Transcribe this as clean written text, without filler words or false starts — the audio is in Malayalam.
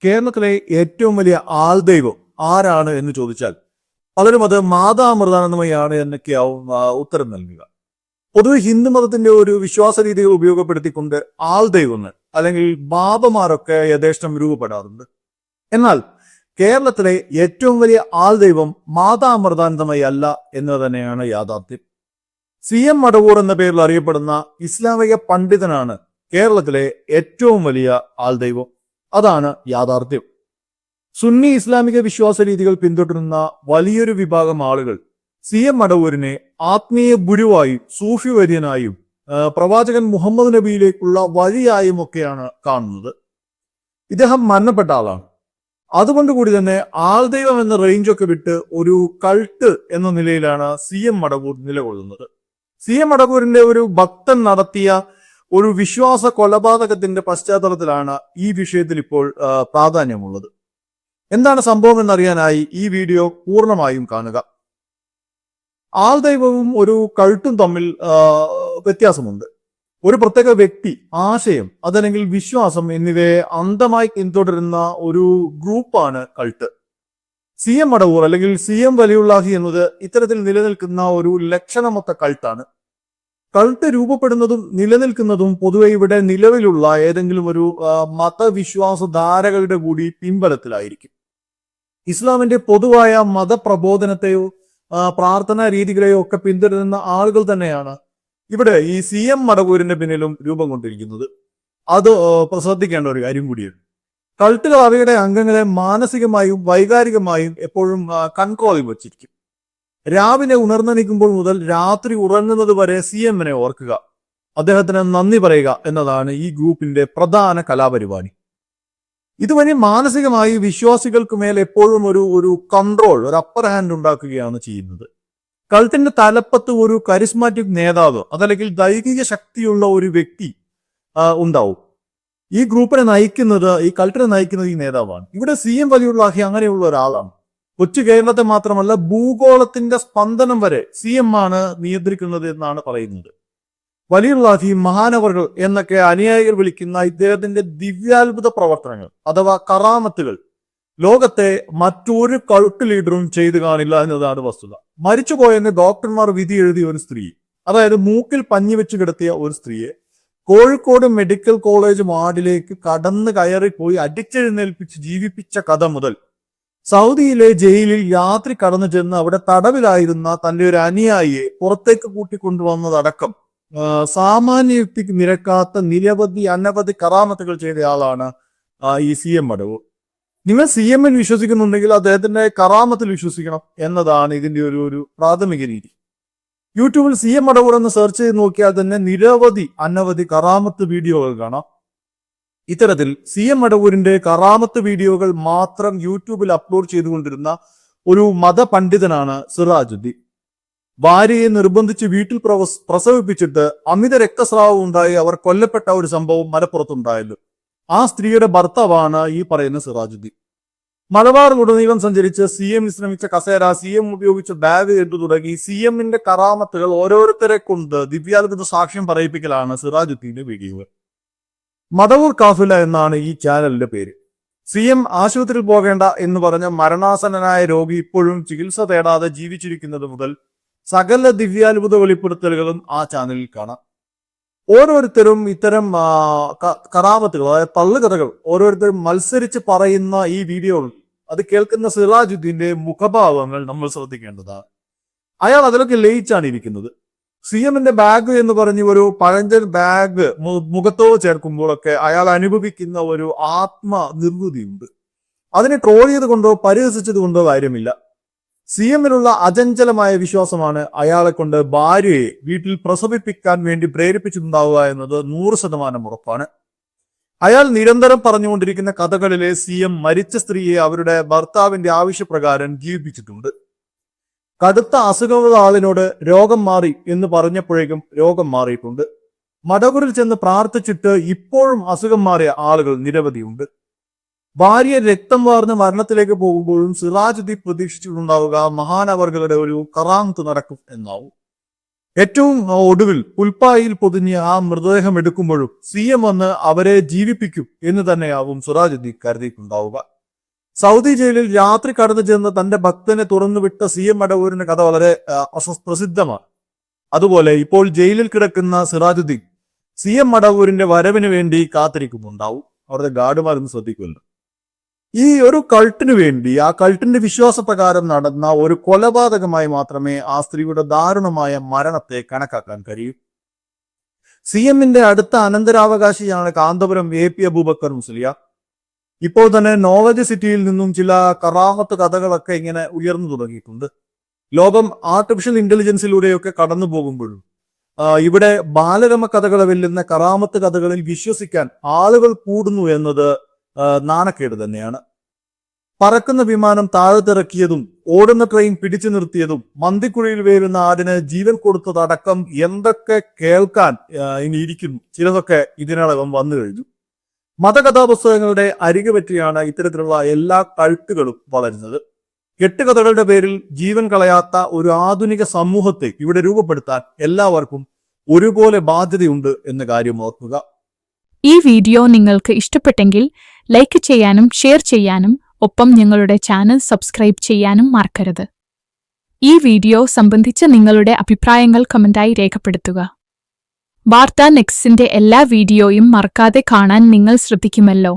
കേരളത്തിലെ ഏറ്റവും വലിയ ആൾദൈവം ആരാണ് എന്ന് ചോദിച്ചാൽ പലരും അത് മാതാമൃതാനന്ദമയാണ് എന്നൊക്കെയാവും ഉത്തരം നൽകുക. പൊതുവെ ഹിന്ദു മതത്തിന്റെ ഒരു വിശ്വാസ രീതികൾ ഉപയോഗപ്പെടുത്തിക്കൊണ്ട് ആൾദൈവങ്ങൾ അല്ലെങ്കിൽ ബാബമാരൊക്കെ യഥേഷ്ടം രൂപപ്പെടാറുണ്ട്. എന്നാൽ കേരളത്തിലെ ഏറ്റവും വലിയ ആൾദൈവം മാതാമൃതാനന്ദമയി അല്ല എന്ന് തന്നെയാണ് യാഥാർത്ഥ്യം. CM മടവൂർ എന്ന പേരിൽ അറിയപ്പെടുന്ന ഇസ്ലാമിക പണ്ഡിതനാണ് കേരളത്തിലെ ഏറ്റവും വലിയ ആൾദൈവം. അതാണ് യാഥാർത്ഥ്യം. സുന്നി ഇസ്ലാമിക വിശ്വാസ രീതികൾ പിന്തുടരുന്ന വലിയൊരു വിഭാഗം ആളുകൾ CM മടവൂരിനെ ആത്മീയ ഗുരുവായും സൂഫി വര്യനായും പ്രവാചകൻ മുഹമ്മദ് നബിയിലേക്കുള്ള വഴിയായും ഒക്കെയാണ് കാണുന്നത്. ഇദ്ദേഹം മരണപ്പെട്ട ആളാണ്. അതുകൊണ്ട് കൂടി തന്നെ ആൾദൈവം എന്ന റേഞ്ചൊക്കെ വിട്ട് ഒരു കൾട്ട് എന്ന നിലയിലാണ് CM മടവൂർ നിലകൊള്ളുന്നത്. CM മടവൂരിന്റെ ഒരു ഭക്തൻ നടത്തിയ ഒരു വിശ്വാസ കൊലപാതകത്തിന്റെ പശ്ചാത്തലത്തിലാണ് ഈ വിഷയത്തിൽ ഇപ്പോൾ പ്രാധാന്യമുള്ളത്. എന്താണ് സംഭവം എന്നറിയാനായി ഈ വീഡിയോ പൂർണ്ണമായും കാണുക. ആൾദൈവവും ഒരു കൾട്ടും തമ്മിൽ വ്യത്യാസമുണ്ട്. ഒരു പ്രത്യേക വ്യക്തി, ആശയം, അതല്ലെങ്കിൽ വിശ്വാസം എന്നിവയെ അന്ധമായി പിന്തുടരുന്ന ഒരു ഗ്രൂപ്പാണ് കൾട്ട്. CM മടവൂർ അല്ലെങ്കിൽ CM വലിയുള്ളാഹി എന്നത് ഇത്തരത്തിൽ നിലനിൽക്കുന്ന ഒരു ലക്ഷണമൊത്ത കൾട്ടാണ്. കൾട്ട് രൂപപ്പെടുന്നതും നിലനിൽക്കുന്നതും പൊതുവെ ഇവിടെ നിലവിലുള്ള ഏതെങ്കിലും ഒരു മതവിശ്വാസ ധാരകളുടെ കൂടി പിൻബലത്തിലായിരിക്കും. ഇസ്ലാമിന്റെ പൊതുവായ മതപ്രബോധനത്തെയോ പ്രാർത്ഥനാ രീതികളെയോ ഒക്കെ പിന്തുടരുന്ന ആളുകൾ തന്നെയാണ് ഇവിടെ ഈ CM മടവൂരിന്റെ പിന്നിലും രൂപം കൊണ്ടിരിക്കുന്നത്. അത് ശ്രദ്ധിക്കേണ്ട ഒരു കാര്യം കൂടിയാണ്. കൾട്ടുകൾ അവയുടെ അംഗങ്ങളെ മാനസികമായും വൈകാരികമായും എപ്പോഴും കൺട്രോളിൽ വച്ചിരിക്കും. രാവിലെ ഉണർന്നെണീക്കുമ്പോൾ മുതൽ രാത്രി ഉറങ്ങുന്നത് വരെ CMനെ ഓർക്കുക, അദ്ദേഹത്തിന് നന്ദി പറയുക എന്നതാണ് ഈ ഗ്രൂപ്പിന്റെ പ്രധാന കലാപരിപാടി. ഇതുവഴി മാനസികമായി വിശ്വാസികൾക്ക് മേൽ എപ്പോഴും ഒരു കൺട്രോൾ, ഒരു അപ്പർ ഹാൻഡ് ഉണ്ടാക്കുകയാണ് ചെയ്യുന്നത്. കൾട്ടിന്റെ തലപ്പത്ത് ഒരു കരിസ്മാറ്റിക് നേതാവ്, അതല്ലെങ്കിൽ ദൈഹിക ശക്തിയുള്ള ഒരു വ്യക്തി ഉണ്ടാവും. ഈ ഗ്രൂപ്പിനെ നയിക്കുന്നത്, ഈ കൾട്ടിനെ നയിക്കുന്നത് ഈ നേതാവാണ്. ഇവിടെ CM വലിയുള്ളാഹി അങ്ങനെയുള്ള ഒരാളാണ്. കൊച്ചു കേരളത്തെ മാത്രമല്ല ഭൂഗോളത്തിന്റെ സ്പന്ദനം വരെ CM ആണ് നിയന്ത്രിക്കുന്നത് എന്നാണ് പറയുന്നത്. വലിയുള്ളാഹി, മഹാനവറുകൾ എന്നൊക്കെ അനുയായികൾ വിളിക്കുന്ന ഇദ്ദേഹത്തിന്റെ ദിവ്യാത്ഭുത പ്രവർത്തനങ്ങൾ അഥവാ കറാമത്തുകൾ ലോകത്തെ മറ്റൊരു കൾട്ട് ലീഡറും ചെയ്തു കാണില്ല എന്നതാണ് വസ്തുത. മരിച്ചുപോയെന്ന് ഡോക്ടർമാർ വിധി എഴുതിയ ഒരു സ്ത്രീ, അതായത് മൂക്കിൽ പഞ്ഞി വെച്ച് കിടത്തിയ ഒരു സ്ത്രീയെ കോഴിക്കോട് മെഡിക്കൽ കോളേജ് വാർഡിലേക്ക് കടന്നു കയറിപ്പോയി അടിച്ചെഴുന്നേൽപ്പിച്ച് ജീവിപ്പിച്ച കഥ മുതൽ സൗദിയിലെ ജയിലിൽ രാത്രി കടന്നു ചെന്ന് അവിടെ തടവിലായിരുന്ന തന്റെ ഒരു അനുയായിയെ പുറത്തേക്ക് കൂട്ടിക്കൊണ്ടുവന്നതടക്കം സാമാന്യ യുക്തിക്ക് നിരക്കാത്ത അനവധി കറാമത്തുകൾ ചെയ്ത ആളാണ് ഈ CM മടവൂർ. നിങ്ങൾ CMൽ വിശ്വസിക്കുന്നുണ്ടെങ്കിൽ അദ്ദേഹത്തിന്റെ കറാമത്തിൽ വിശ്വസിക്കണം എന്നതാണ് ഇതിന്റെ ഒരു പ്രാഥമിക രീതി. യൂട്യൂബിൽ CM മടവൂർ എന്ന് സെർച്ച് ചെയ്ത് നോക്കിയാൽ തന്നെ അനവധി കറാമത്ത് വീഡിയോകൾ കാണാം. ഇത്തരത്തിൽ CM മടവൂരിന്റെ കറാമത്ത് വീഡിയോകൾ മാത്രം യൂട്യൂബിൽ അപ്ലോഡ് ചെയ്തുകൊണ്ടിരുന്ന ഒരു മതപണ്ഡിതനാണ് സിറാജുദ്ദീൻ. ഭാര്യയെ നിർബന്ധിച്ച് വീട്ടിൽ പ്രസവിപ്പിച്ചിട്ട് അമിത രക്തസ്രാവം ഉണ്ടായി അവർ കൊല്ലപ്പെട്ട ഒരു സംഭവം മലപ്പുറത്തുണ്ടായല്ലോ. ആ സ്ത്രീയുടെ ഭർത്താവാണ് ഈ പറയുന്ന സിറാജുദ്ദീൻ. മലബാറിലുടനീളം സഞ്ചരിച്ച് CM ശ്രമിച്ച കസേര, CM ഉപയോഗിച്ച ബാഗ് എന്ന് തുടങ്ങി CMന്റെ കറാമത്തുകൾ ഓരോരുത്തരെ കൊണ്ട് ദിവ്യാത്ഭുത സാക്ഷ്യം പറയിപ്പിക്കലാണ് സിറാജുദ്ദീന്റെ വീഡിയോകൾ. മടവൂർ കാഫില എന്നാണ് ഈ ചാനലിന്റെ പേര്. CM ആശുപത്രിയിൽ പോകേണ്ട എന്ന് പറഞ്ഞ മരണാസന്നനായ രോഗി ഇപ്പോഴും ചികിത്സ തേടാതെ ജീവിച്ചിരിക്കുന്നത് മുതൽ സകല ദിവ്യാത്ഭുത വെളിപ്പെടുത്തലുകളും ആ ചാനലിൽ കാണാം. ഓരോരുത്തരും ഇത്തരം കറാമത്തുകൾ, അതായത് തള്ളുകഥകൾ ഓരോരുത്തരും മത്സരിച്ച് പറയുന്ന ഈ വീഡിയോകൾ അത് കേൾക്കുന്ന സിറാജുദ്ദീന്റെ മുഖഭാവങ്ങൾ നമ്മൾ ശ്രദ്ധിക്കേണ്ടതാണ്. അയാൾ അതിലൊക്കെ ലയിച്ചാണ് ഇരിക്കുന്നത്. CMന്റെ ബാഗ് എന്ന് പറഞ്ഞ് ഒരു പഴഞ്ചൻ ബാഗ് മുഖത്തോട് ചേർക്കുമ്പോഴൊക്കെ അയാൾ അനുഭവിക്കുന്ന ഒരു ആത്മനിർവൃതിയുണ്ട്. അതിനെ ട്രോൾ ചെയ്ത് കൊണ്ടോ പരിഹസിച്ചത് കൊണ്ടോ കാര്യമില്ല. CMലുള്ള അചഞ്ചലമായ വിശ്വാസമാണ് അയാളെ കൊണ്ട് ഭാര്യയെ വീട്ടിൽ പ്രസവിപ്പിക്കാൻ വേണ്ടി പ്രേരിപ്പിച്ചിട്ടുണ്ടാവുക എന്നത് 100% ഉറപ്പാണ്. അയാൾ നിരന്തരം പറഞ്ഞുകൊണ്ടിരിക്കുന്ന കഥകളിലെ CM മരിച്ച സ്ത്രീയെ അവരുടെ ഭർത്താവിന്റെ ആവശ്യപ്രകാരം ജീവിപ്പിച്ചിട്ടുണ്ട്. കടുത്ത അസുഖമുള്ള ആളിനോട് രോഗം മാറി എന്ന് പറഞ്ഞപ്പോഴേക്കും രോഗം മാറിയിട്ടുണ്ട്. മടവൂരിൽ ചെന്ന് പ്രാർത്ഥിച്ചിട്ട് ഇപ്പോഴും അസുഖം മാറിയ ആളുകൾ നിരവധിയുണ്ട്. ഭാര്യ രക്തം വാർന്ന് മരണത്തിലേക്ക് പോകുമ്പോഴും സിറാജുദ്ദീൻ പ്രതീക്ഷിച്ചിട്ടുണ്ടാവുക മഹാനവറുകളുടെ ഒരു കറാമത്ത് നടക്കും എന്നാവും. ഏറ്റവും ഒടുവിൽ പുൽപ്പായിൽ പൊതിഞ്ഞ് ആ മൃതദേഹം എടുക്കുമ്പോഴും CM വന്ന് അവരെ ജീവിപ്പിക്കും എന്ന് തന്നെയാവും സിറാജുദ്ദീൻ കരുതിയിട്ടുണ്ടാവുക. സൗദി ജയിലിൽ രാത്രി കടന്നു ചെന്ന് തന്റെ ഭക്തനെ തുറന്നുവിട്ട CM മടവൂരിന്റെ കഥ വളരെ പ്രസിദ്ധമാണ്. അതുപോലെ ഇപ്പോൾ ജയിലിൽ കിടക്കുന്ന സിറാജുദ്ദീൻ CM മടവൂരിന്റെ വരവിന് വേണ്ടി കാത്തിരിക്കുന്നുണ്ടാവും. അവരുടെ ഗാർഡുമാരൊന്നും ശ്രദ്ധിക്കുമല്ലോ. ഈ ഒരു കൾട്ടിനു വേണ്ടി ആ കൾട്ടിന്റെ വിശ്വാസപ്രകാരം നടന്ന ഒരു കൊലപാതകമായി മാത്രമേ ആ സ്ത്രീയുടെ ദാരുണമായ മരണത്തെ കണക്കാക്കാൻ കഴിയൂ. CMന്റെ അടുത്ത അനന്തരാവകാശിയാണ് കാന്തപുരം AP അബൂബക്കർ മുസ്ലിയാർ. ഇപ്പോൾ തന്നെ നോളജ് സിറ്റിയിൽ നിന്നും ചില കറാമത്ത് കഥകളൊക്കെ ഇങ്ങനെ ഉയർന്നു തുടങ്ങിയിട്ടുണ്ട്. ലോകം ആർട്ടിഫിഷ്യൽ ഇന്റലിജൻസിലൂടെയൊക്കെ കടന്നു പോകുമ്പോഴും ഇവിടെ ബാലരമ കഥകളെ വെല്ലുന്ന കറാമത്ത് കഥകളിൽ വിശ്വസിക്കാൻ ആളുകൾ കൂടുന്നു എന്നത് നാണക്കേട് തന്നെയാണ്. പറക്കുന്ന വിമാനം താഴത്തിറക്കിയതും ഓടുന്ന ട്രെയിൻ പിടിച്ചു നിർത്തിയതും മന്തിക്കുഴിയിൽ വീഴുന്ന ആടിന് ജീവൻ കൊടുത്തതടക്കം എന്തൊക്കെ കേൾക്കാൻ ഇനി ഇരിക്കുന്നു. ചിലതൊക്കെ ഇതിനകം വന്നു കഴിഞ്ഞു. മതകഥാപുസ്തകങ്ങളുടെ അരികെ പറ്റിയാണ് ഇത്തരത്തിലുള്ള എല്ലാ കൾട്ടുകളും വളരുന്നത്. കെട്ടുകഥകളുടെ പേരിൽ ജീവൻ കളയാത്ത ഒരു ആധുനിക സമൂഹത്തെ ഇവിടെ രൂപപ്പെടുത്താൻ എല്ലാവർക്കും ഒരുപോലെ ബാധ്യതയുണ്ട് എന്ന കാര്യം ഓർക്കുക. ഈ വീഡിയോ നിങ്ങൾക്ക് ഇഷ്ടപ്പെട്ടെങ്കിൽ ലൈക്ക് ചെയ്യാനും ഷെയർ ചെയ്യാനും ഒപ്പം ഞങ്ങളുടെ ചാനൽ സബ്സ്ക്രൈബ് ചെയ്യാനും മറക്കരുത്. ഈ വീഡിയോ സംബന്ധിച്ച നിങ്ങളുടെ അഭിപ്രായങ്ങൾ കമന്റായി രേഖപ്പെടുത്തുക. വാർത്താ നെക്സ്റ്റിന്റെ എല്ലാ വീഡിയോയും മറക്കാതെ കാണാൻ നിങ്ങൾ ശ്രദ്ധിക്കുമല്ലോ.